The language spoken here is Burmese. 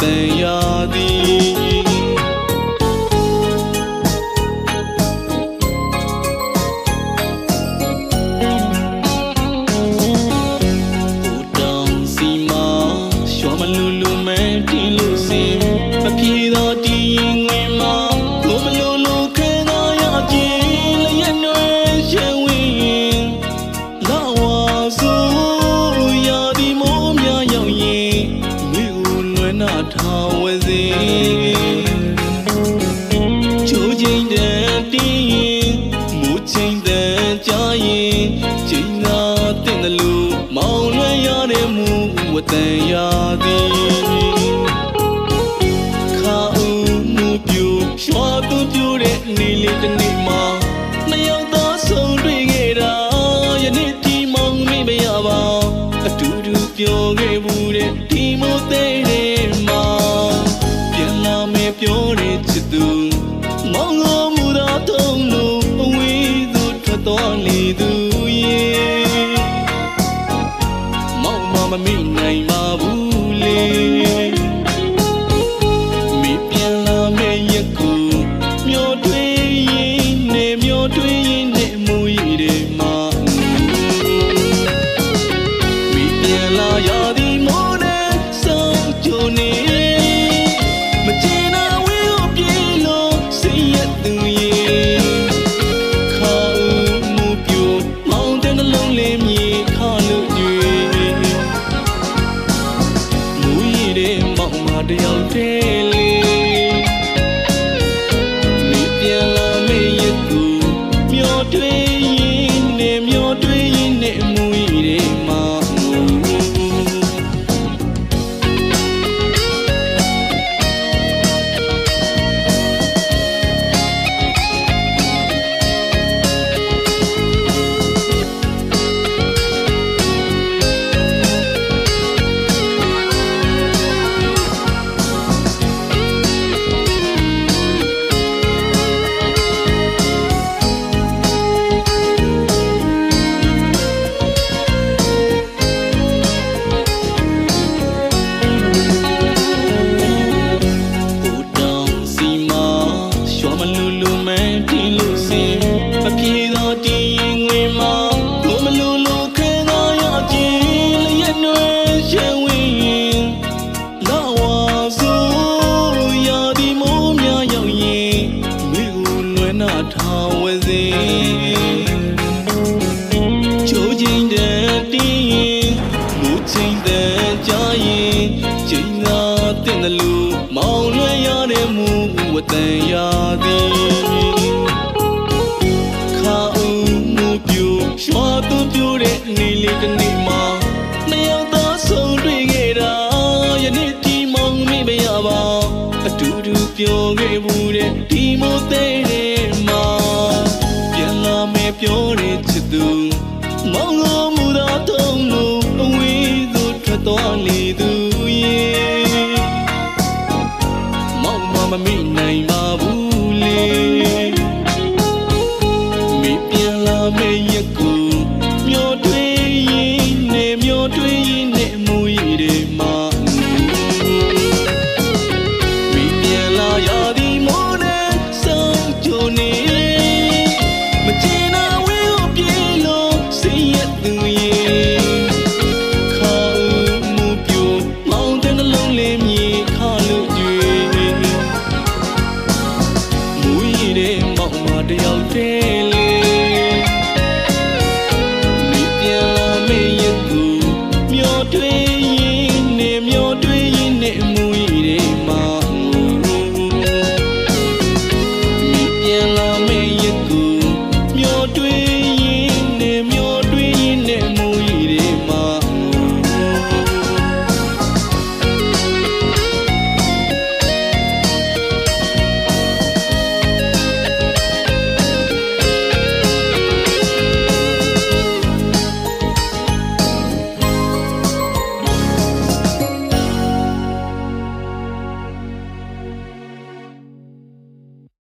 တန်ရာသည်တန်ရာသည်ခါဦးမူပြူရွှာသူပြူတဲ့နေလေးတစ်နေ့မှာနှစ်ယောက်သားဆုံးတွေ့ခဲ့တာယနေ့ဒီမောင်မေ့မရပါအတူတူပြောခဲ့ဘူးတဲ့ဒီမို့တဲ့မှာပြန်လာမယ်ပြောတဲ့ချစ်သူမောင်ကိုမူတော်တုံးလို့အဝေးသို့ထွက်သွားလေသူမောင်မမေ့နိုင်ပါဘူးလေမိပြန်လာမယ့်ရက်ကိုမျောတွေးရင်နဲ့မျောတွေးရင်နဲ့မူရည်တွေမှာမိပြန်လာရသည်မို့နဲ့ဆုံးကြုံနေမချင်နာဝေးကိုပြေလို့စိတ်ရသူရဲ့ခါဦးမူပြိုမောင်တဲ့နှလုံးလေးမြေခါလို့တယောက်တည်းလေးမိပြန်လာမယ့်ရက်ကိုမျောတွေးရင်နဲ့မျောတွေးရင်နဲ့မူရည်တွေမှာချိုးချင်းတဲ့တင်းမူချင်းတဲ့ကြားရင်ချိန်သာတင်တယ်လို့မောင်လွှဲရတဲ့မူဝတန်ရာသည်ခါဦးမူပြူရွှာသူပြူတဲ့နေလေးတစ်နေ့မှာနှစ်ယောက်သားဆုံးတွေ့ခဲ့တာယနေ့ဒီမောင်မေ့မရပါအတူတူပြောခဲ့ဘူးတဲ့ဒီမို့တဲ့မှာပြန်လာမယ်ပြောတဲ့ချစ်သူမောင်ကိုမူတော်တုံးလို့အဝေးသို့ထွက်သွားလေ